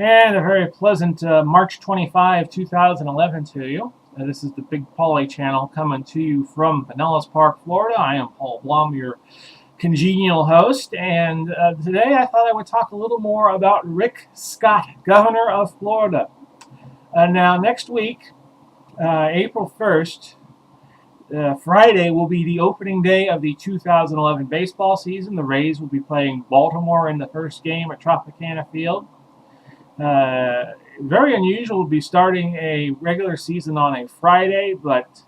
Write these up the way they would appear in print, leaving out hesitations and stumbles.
And a very pleasant March 25, 2011 to you. This is the Big Paulie channel coming to you from Pinellas Park, Florida. I am Paul Blum, your congenial host, and today I thought I would talk a little more about Rick Scott, governor of Florida. Now, next week, April 1st, Friday will be the opening day of the 2011 baseball season. The Rays will be playing Baltimore in the first game at Tropicana Field. Very unusual to be starting a regular season on a Friday, but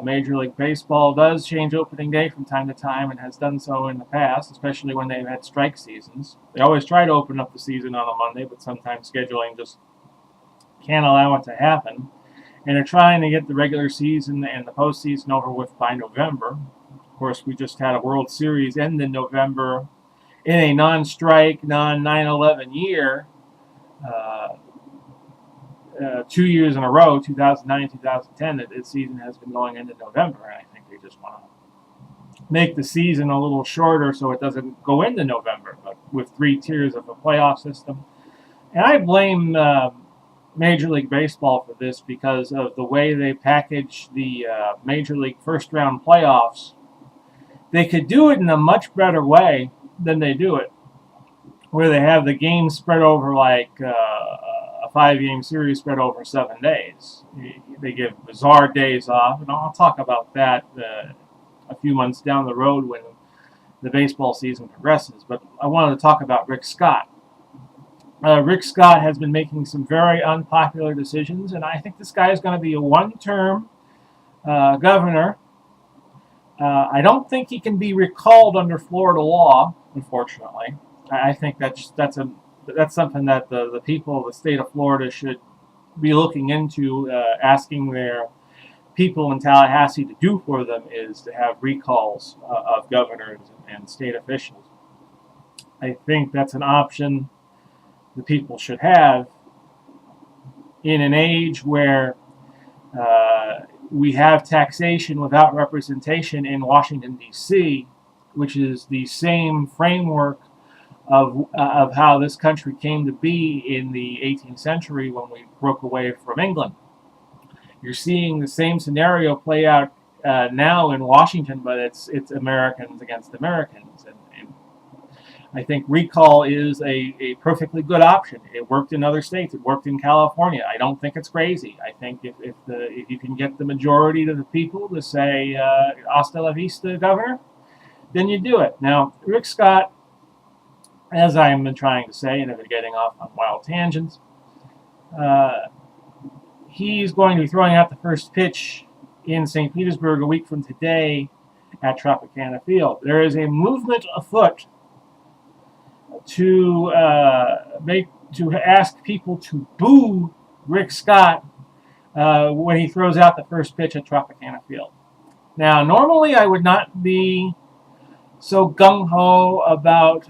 Major League Baseball does change opening day from time to time and has done so in the past, especially when they've had strike seasons. They always try to open up the season on a Monday, but sometimes scheduling just can't allow it to happen. And they're trying to get the regular season and the postseason over with by November. Of course, we just had a World Series end in November in a non-strike, non-9/11 year. 2 years in a row, 2009, 2010, that its season has been going into November, and I think they just want to make the season a little shorter so it doesn't go into November, but with 3 tiers of a playoff system. And I blame Major League Baseball for this because of the way they package the Major League first-round playoffs. They could do it in a much better way than they do it, where they have the games spread over like a 5-game series spread over 7 days. They give bizarre days off, and I'll talk about that a few months down the road when the baseball season progresses. But I wanted to talk about Rick Scott. Rick Scott has been making some very unpopular decisions, and I think this guy is going to be a one-term governor. I don't think he can be recalled under Florida law, unfortunately. I think that's something that the people of the state of Florida should be looking into, asking their people in Tallahassee to do for them, is to have recalls of governors and state officials. I think that's an option the people should have in an age where we have taxation without representation in Washington, D.C., which is the same framework of how this country came to be in the 18th century when we broke away from England. You're seeing the same scenario play out now in Washington, but it's Americans against Americans. And I think recall is a perfectly good option. It worked in other states. It worked in California. I don't think it's crazy. I think if you can get the majority of the people to say hasta la vista, governor, then you do it. Now, Rick Scott, as I've been trying to say, and I've been getting off on wild tangents, he's going to be throwing out the first pitch in St. Petersburg a week from today at Tropicana Field. There is a movement afoot to ask people to boo Rick Scott when he throws out the first pitch at Tropicana Field. Now, normally I would not be so gung-ho about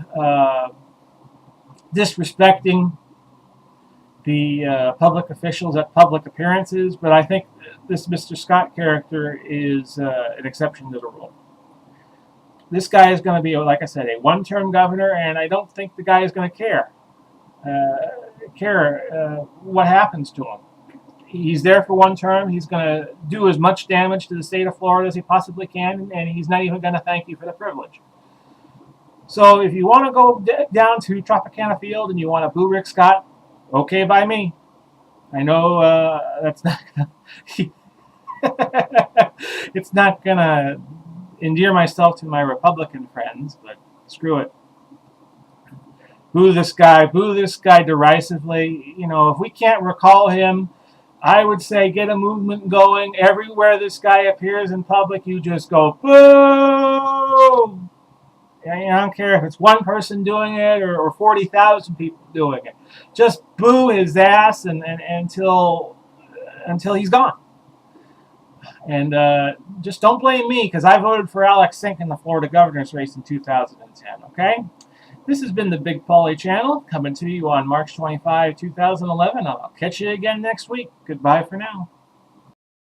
disrespecting the public officials at public appearances, but I think this Mr. Scott character is an exception to the rule. This guy is going to be, like I said, a one-term governor, and I don't think the guy is going to care what happens to him. He's there for one term. He's going to do as much damage to the state of Florida as he possibly can, and he's not even going to thank you for the privilege. So if you want to go down to Tropicana Field and you want to boo Rick Scott, okay by me. I know that's not it's not going to endear myself to my Republican friends, but screw it. Boo this guy derisively. You know, if we can't recall him, I would say get a movement going. Everywhere this guy appears in public, you just go, boo! And I don't care if it's one person doing it or 40,000 people doing it. Just boo his ass and until he's gone. And just don't blame me, because I voted for Alex Sink in the Florida governor's race in 2010, okay? This has been the Big Paulie channel, coming to you on March 25, 2011. I'll catch you again next week. Goodbye for now.